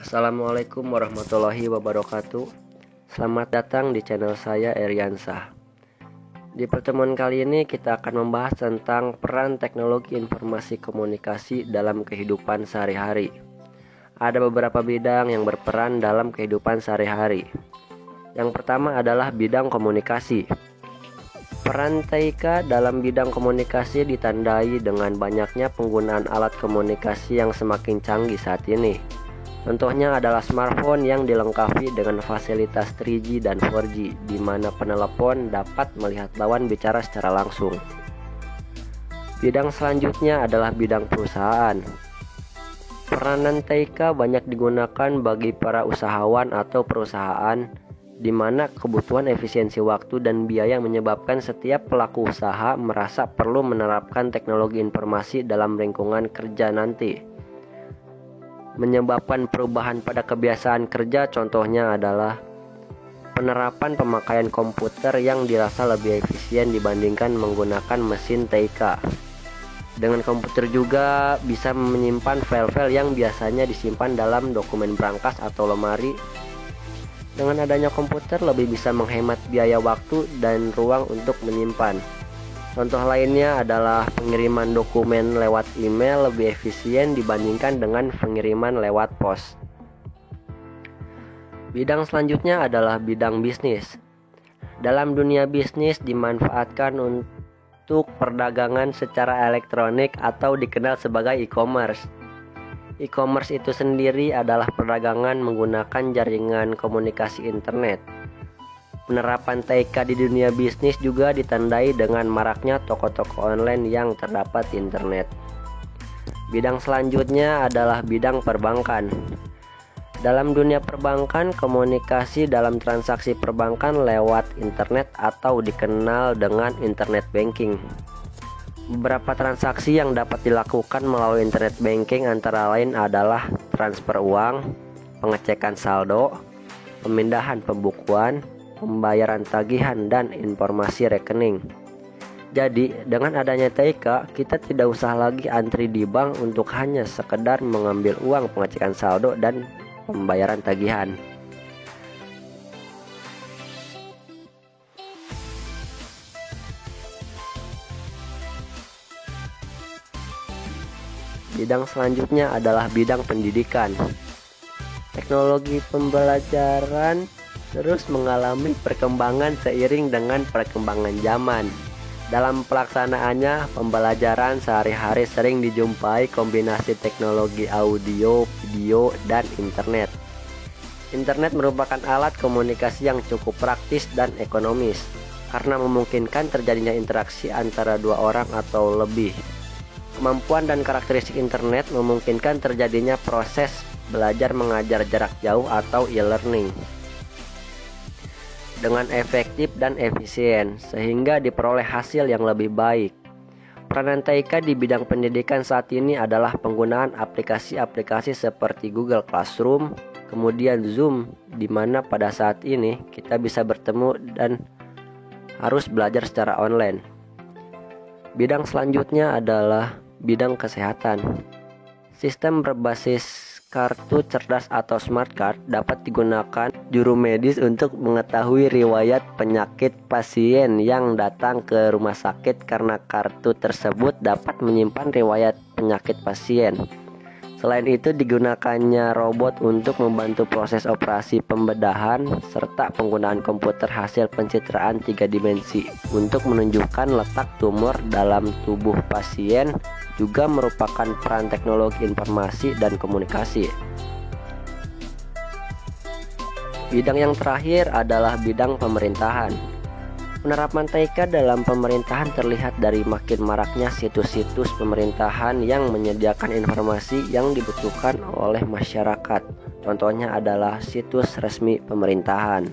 Assalamualaikum warahmatullahi wabarakatuh. Selamat datang di channel saya Eriansah. Di pertemuan kali ini kita akan membahas tentang peran teknologi informasi komunikasi dalam kehidupan sehari-hari. Ada beberapa bidang yang berperan dalam kehidupan sehari-hari. Yang pertama adalah bidang komunikasi. Peran TIK dalam bidang komunikasi ditandai dengan banyaknya penggunaan alat komunikasi yang semakin canggih saat ini. Contohnya adalah smartphone yang dilengkapi dengan fasilitas 3G dan 4G, di mana penelepon dapat melihat lawan bicara secara langsung. Bidang selanjutnya adalah bidang perusahaan. Peranan TIK banyak digunakan bagi para usahawan atau perusahaan, di mana kebutuhan efisiensi waktu dan biaya menyebabkan setiap pelaku usaha merasa perlu menerapkan teknologi informasi dalam lingkungan kerja nanti. Menyebabkan perubahan pada kebiasaan kerja, contohnya adalah penerapan pemakaian komputer yang dirasa lebih efisien dibandingkan menggunakan mesin TIK. Dengan komputer juga bisa menyimpan file-file yang biasanya disimpan dalam dokumen brankas atau lemari. Dengan adanya komputer lebih bisa menghemat biaya waktu dan ruang untuk menyimpan. Contoh lainnya adalah pengiriman dokumen lewat email lebih efisien dibandingkan dengan pengiriman lewat pos. Bidang selanjutnya adalah bidang bisnis. Dalam dunia bisnis dimanfaatkan untuk perdagangan secara elektronik atau dikenal sebagai e-commerce. E-commerce itu sendiri adalah perdagangan menggunakan jaringan komunikasi internet. Penerapan TIK di dunia bisnis juga ditandai dengan maraknya toko-toko online yang terdapat di internet. Bidang selanjutnya adalah bidang perbankan. Dalam dunia perbankan, komunikasi dalam transaksi perbankan lewat internet atau dikenal dengan internet banking. Beberapa transaksi yang dapat dilakukan melalui internet banking antara lain adalah transfer uang, pengecekan saldo, pemindahan pembukuan, pembayaran tagihan, dan informasi rekening. Jadi, dengan adanya TIK, kita tidak usah lagi antri di bank untuk hanya sekedar mengambil uang pengecekan saldo dan pembayaran tagihan. Bidang selanjutnya adalah bidang pendidikan. Teknologi pembelajaran terus mengalami perkembangan seiring dengan perkembangan zaman. Dalam pelaksanaannya, pembelajaran sehari-hari sering dijumpai kombinasi teknologi audio, video, dan internet. Internet merupakan alat komunikasi yang cukup praktis dan ekonomis, karena memungkinkan terjadinya interaksi antara dua orang atau lebih. Kemampuan dan karakteristik internet memungkinkan terjadinya proses belajar mengajar jarak jauh atau e-learning dengan efektif dan efisien, sehingga diperoleh hasil yang lebih baik. Peranan TIK di bidang pendidikan saat ini adalah penggunaan aplikasi-aplikasi seperti Google Classroom, kemudian Zoom, di mana pada saat ini kita bisa bertemu dan harus belajar secara online. Bidang selanjutnya adalah bidang kesehatan. Sistem berbasis kartu cerdas atau smart card dapat digunakan juru medis untuk mengetahui riwayat penyakit pasien yang datang ke rumah sakit, karena kartu tersebut dapat menyimpan riwayat penyakit pasien. Selain itu, digunakannya robot untuk membantu proses operasi pembedahan serta penggunaan komputer hasil pencitraan 3 dimensi untuk menunjukkan letak tumor dalam tubuh pasien juga merupakan peran teknologi informasi dan komunikasi. Bidang yang terakhir adalah bidang pemerintahan. Penerapan TIK dalam pemerintahan terlihat dari makin maraknya situs-situs pemerintahan yang menyediakan informasi yang dibutuhkan oleh masyarakat. Contohnya adalah situs resmi pemerintahan.